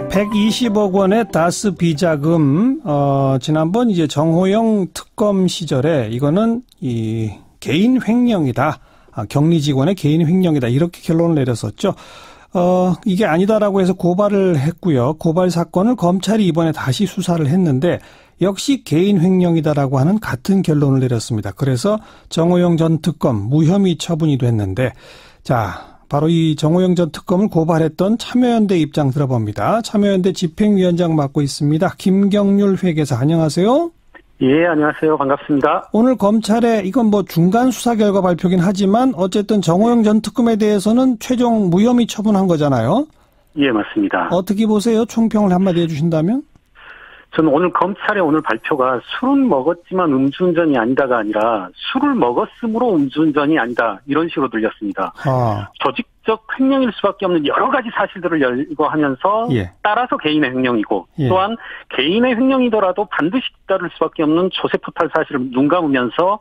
120억 원의 다스 비자금, 지난번 이제 정호영 특검 시절에 이거는 이 개인 횡령이다. 격리 직원의 개인 횡령이다. 이렇게 결론을 내렸었죠. 이게 아니다라고 해서 고발을 했고요. 고발 사건을 검찰이 이번에 다시 수사를 했는데 역시 개인 횡령이다라고 하는 같은 결론을 내렸습니다. 그래서 정호영 전 특검 무혐의 처분이 됐는데, 자, 바로 이 정호영 전 특검을 고발했던 참여연대 입장 들어봅니다. 참여연대 집행위원장 맡고 있습니다. 김경률 회계사, 안녕하세요. 예, 안녕하세요. 반갑습니다. 오늘 검찰에 이건 뭐 중간 수사 결과 발표긴 하지만 어쨌든 정호영 전 특검에 대해서는 최종 무혐의 처분한 거잖아요. 예, 맞습니다. 어떻게 보세요? 총평을 한마디 해주신다면? 저는 오늘 검찰의 오늘 발표가 술은 먹었지만 음주운전이 아니다가 아니라 술을 먹었으므로 음주운전이 아니다. 이런 식으로 들렸습니다. 조직적 횡령일 수밖에 없는 여러 가지 사실들을 열거하면서 예. 따라서 개인의 횡령이고 예. 또한 개인의 횡령이더라도 반드시 따를 수밖에 없는 조세포탈 사실을 눈 감으면서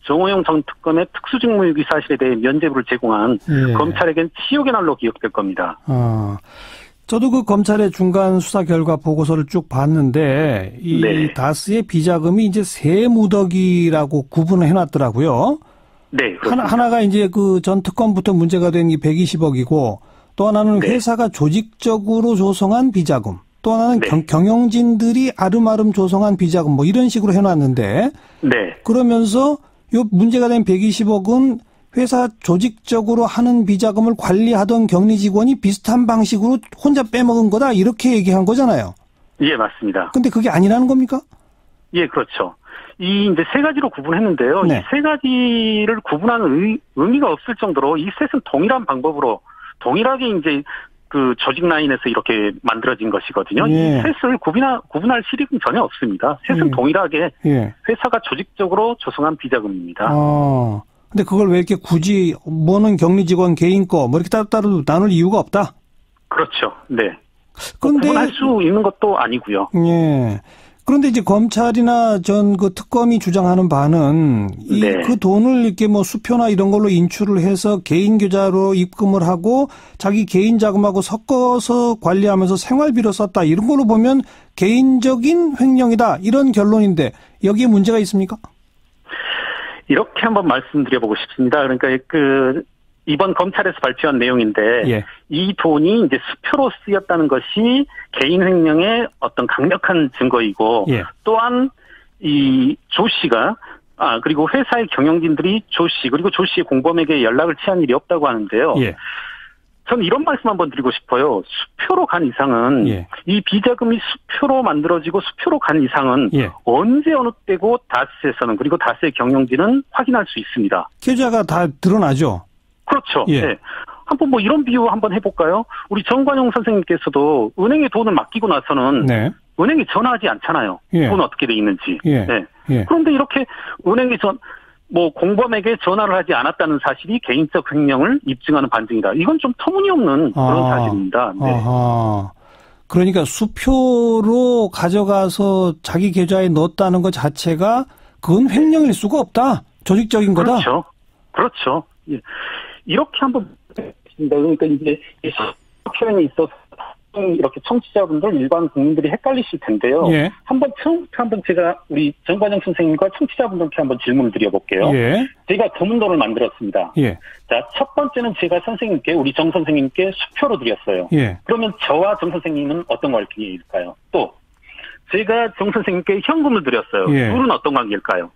정호영 전 특검의 특수직무유기 사실에 대해 면죄부를 제공한 예. 검찰에겐 치욕의 날로 기억될 겁니다. 저도 그 검찰의 중간 수사 결과 보고서를 쭉 봤는데 이 네. 다스의 비자금이 이제 세 무더기라고 구분을 해놨더라고요. 네. 그렇습니다. 하나가 이제 그 전 특검부터 문제가 된 이 120억이고 또 하나는 네. 회사가 조직적으로 조성한 비자금. 또 하나는 네. 경영진들이 아름아름 조성한 비자금 뭐 이런 식으로 해놨는데 네. 그러면서 요 문제가 된 120억은 회사 조직적으로 하는 비자금을 관리하던 격리 직원이 비슷한 방식으로 혼자 빼먹은 거다 이렇게 얘기한 거잖아요. 예, 맞습니다. 근데 그게 아니라는 겁니까? 예, 그렇죠. 이 이제 세 가지로 구분했는데요. 네. 이 세 가지를 구분하는 의미가 없을 정도로 이 셋은 동일한 방법으로 동일하게 이제 그 조직 라인에서 이렇게 만들어진 것이거든요. 예. 이 셋을 구분할 실익은 전혀 없습니다. 셋은 예. 동일하게 예. 회사가 조직적으로 조성한 비자금입니다. 근데 그걸 왜 이렇게 굳이 뭐는 격리 직원 개인 거 뭐 이렇게 따로 나눌 이유가 없다? 그렇죠. 네. 그런데 구분할 수 있는 것도 아니고요. 예. 그런데 이제 검찰이나 전 그 특검이 주장하는 바는 이 네. 그 돈을 이렇게 뭐 수표나 이런 걸로 인출을 해서 개인 계좌로 입금을 하고 자기 개인 자금하고 섞어서 관리하면서 생활비로 썼다 이런 걸로 보면 개인적인 횡령이다 이런 결론인데 여기에 문제가 있습니까? 이렇게 한번 말씀드려보고 싶습니다. 그러니까 이번 검찰에서 발표한 내용인데 예. 이 돈이 이제 수표로 쓰였다는 것이 개인 횡령의 어떤 강력한 증거이고 예. 또한 이 조 씨가 그리고 회사의 경영진들이 조 씨 그리고 조 씨의 공범에게 연락을 취한 일이 없다고 하는데요. 예. 저는 이런 말씀 한번 드리고 싶어요. 수표로 간 이상은 예. 이 비자금이 수표로 만들어지고 수표로 간 이상은 예. 언제 어느 때고 다스에서는 그리고 다스의 경영진은 확인할 수 있습니다. 계좌가 다 드러나죠. 그렇죠. 예. 네. 한번 뭐 이런 비유 한번 해볼까요? 우리 정관용 선생님께서도 은행에 돈을 맡기고 나서는 네. 은행에 전화하지 않잖아요. 예. 돈 어떻게 돼 있는지. 예. 네. 예. 그런데 이렇게 은행에 공범에게 전화를 하지 않았다는 사실이 개인적 횡령을 입증하는 반증이다. 이건 좀 터무니없는 그런 사실입니다. 네. 그러니까 수표로 가져가서 자기 계좌에 넣었다는 것 자체가 그건 횡령일 수가 없다. 조직적인 거다. 그렇죠. 그렇죠. 예. 이렇게 한번 그러니까 이제 표현이 있어서 이렇게 청취자분들 일반 국민들이 헷갈리실 텐데요. 예. 한번 제가 우리 정관영 선생님과 청취자분들께 한번 질문을 드려볼게요. 예. 제가 거문도를 만들었습니다. 예. 자, 첫 번째는 제가 선생님께 우리 정 선생님께 수표로 드렸어요. 예. 그러면 저와 정 선생님은 어떤 관계일까요? 또 제가 정 선생님께 현금을 드렸어요. 예. 둘은 어떤 관계일까요?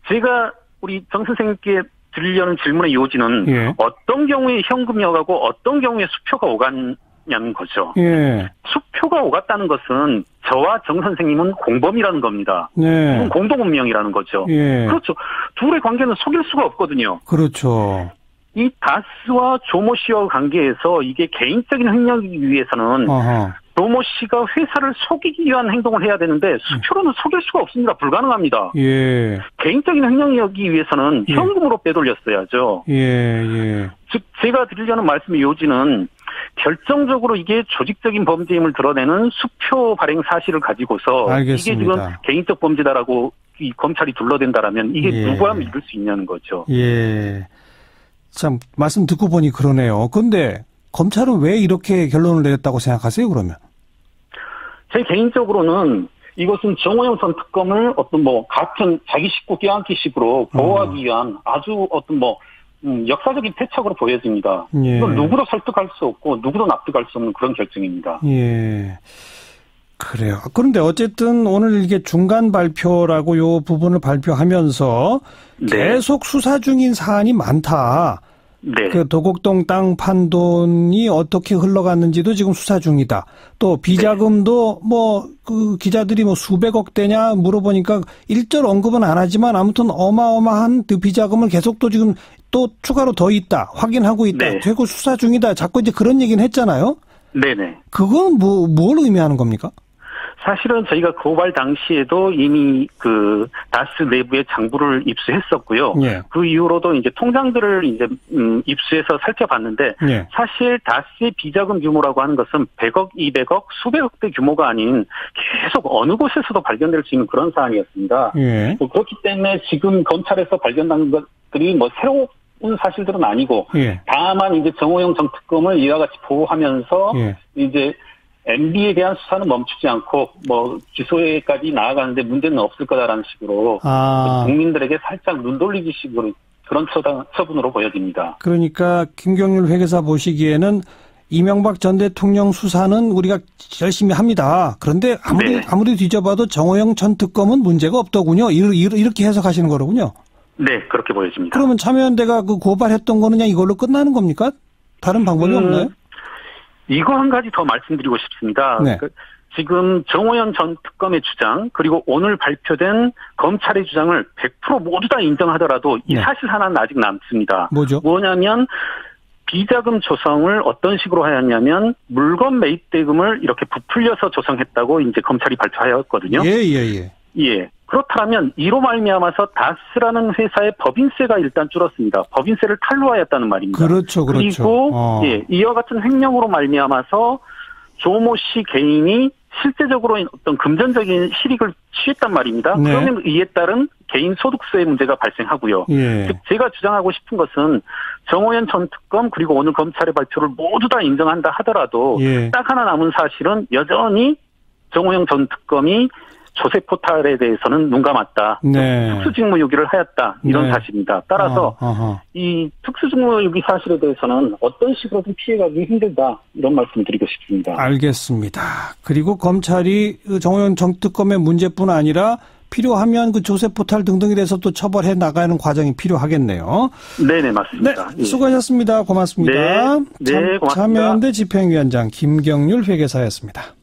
제가 우리 정 선생님께 드리려는 질문의 요지는 예. 어떤 경우에 현금이 오가고 어떤 경우에 수표가 오갔냐는 거죠. 예. 수표가 오갔다는 것은 저와 정 선생님은 공범이라는 겁니다. 네. 이건 공동운명이라는 거죠. 예. 그렇죠. 둘의 관계는 속일 수가 없거든요. 그렇죠. 이 다스와 조모 씨와 관계에서 이게 개인적인 횡령이기 위해서는 조모 씨가 회사를 속이기 위한 행동을 해야 되는데 수표로는 속일 수가 없습니다. 불가능합니다. 예. 개인적인 횡령이기 위해서는 예. 현금으로 빼돌렸어야죠. 예. 즉 제가 드리려는 말씀의 요지는 결정적으로 이게 조직적인 범죄임을 드러내는 수표 발행 사실을 가지고서 알겠습니다. 이게 지금 개인적 범죄다라고 이 검찰이 둘러댄다라면 이게 예. 누구야 믿을 수 있냐는 거죠. 예. 참 말씀 듣고 보니 그러네요. 그런데 검찰은 왜 이렇게 결론을 내렸다고 생각하세요, 그러면? 제 개인적으로는 이것은 정호영 전 특검을 어떤 같은 자기 식구 껴안기식으로 보호하기 위한 아주 어떤 역사적인 패착으로 보여집니다. 예. 이건 누구도 설득할 수 없고 누구도 납득할 수 없는 그런 결정입니다. 예. 그래요. 그런데 어쨌든 오늘 이게 중간 발표라고 요 부분을 발표하면서 네. 계속 수사 중인 사안이 많다. 네. 그 도곡동 땅 판돈이 어떻게 흘러갔는지도 지금 수사 중이다. 또 비자금도 그 기자들이 수백억 대냐 물어보니까 일절 언급은 안 하지만 아무튼 어마어마한 그 비자금을 계속 또 지금 또 추가로 더 있다. 확인하고 있다. 네. 되고 수사 중이다. 자꾸 이제 그런 얘기는 했잖아요. 네네. 그건 뭘 의미하는 겁니까? 사실은 저희가 고발 당시에도 이미 그 다스 내부의 장부를 입수했었고요. 예. 그 이후로도 이제 통장들을 이제 입수해서 살펴봤는데 예. 사실 다스의 비자금 규모라고 하는 것은 100억, 200억, 수백억대 규모가 아닌 계속 어느 곳에서도 발견될 수 있는 그런 사안이었습니다. 예. 그렇기 때문에 지금 검찰에서 발견한 것들이 새로운 사실들은 아니고 예. 다만 이제 정호영 전 특검을 이와 같이 보호하면서 예. 이제 MB에 대한 수사는 멈추지 않고 기소에까지 나아가는데 문제는 없을 거다라는 식으로 국민들에게 살짝 눈돌리기 식으로 그런 처분으로 보여집니다. 그러니까 김경률 회계사 보시기에는 이명박 전 대통령 수사는 우리가 열심히 합니다. 그런데 아무리 뒤져봐도 정호영 전 특검은 문제가 없더군요. 이렇게 해석하시는 거로군요. 네, 그렇게 보여집니다. 그러면 참여연대가 그 고발했던 거는 그냥 이걸로 끝나는 겁니까? 다른 방법이 없나요? 이거 한 가지 더 말씀드리고 싶습니다. 네. 지금 정호영 전 특검의 주장 그리고 오늘 발표된 검찰의 주장을 100% 모두 다 인정하더라도 이 사실 하나는 아직 남습니다. 뭐냐면 비자금 조성을 어떤 식으로 하였냐면 물건 매입 대금을 이렇게 부풀려서 조성했다고 이제 검찰이 발표하였거든요. 예. 그렇다면 이로 말미암아서 다스라는 회사의 법인세가 일단 줄었습니다. 법인세를 탈루하였다는 말입니다. 그렇죠. 그리고 이와 같은 횡령으로 말미암아서 조모 씨 개인이 실제적으로 어떤 금전적인 실익을 취했단 말입니다. 네. 그러면 이에 따른 개인 소득세의 문제가 발생하고요. 즉 제가 주장하고 싶은 것은 정호연 전 특검 그리고 오늘 검찰의 발표를 모두 다 인정한다 하더라도 딱 하나 남은 사실은 여전히 정호영 전 특검이 조세 포탈에 대해서는 눈 감았다. 특수직무유기를 하였다. 이런 사실입니다. 따라서 이 특수직무유기 사실에 대해서는 어떤 식으로든 피해가기 힘들다. 이런 말씀을 드리고 싶습니다. 알겠습니다. 그리고 검찰이 정호영 전 특검의 문제뿐 아니라 필요하면 그 조세 포탈 등등에 대해서 또 처벌해 나가는 과정이 필요하겠네요. 네네, 맞습니다. 네, 수고하셨습니다. 고맙습니다. 네, 고맙습니다. 참여연대 집행위원장 김경률 회계사였습니다.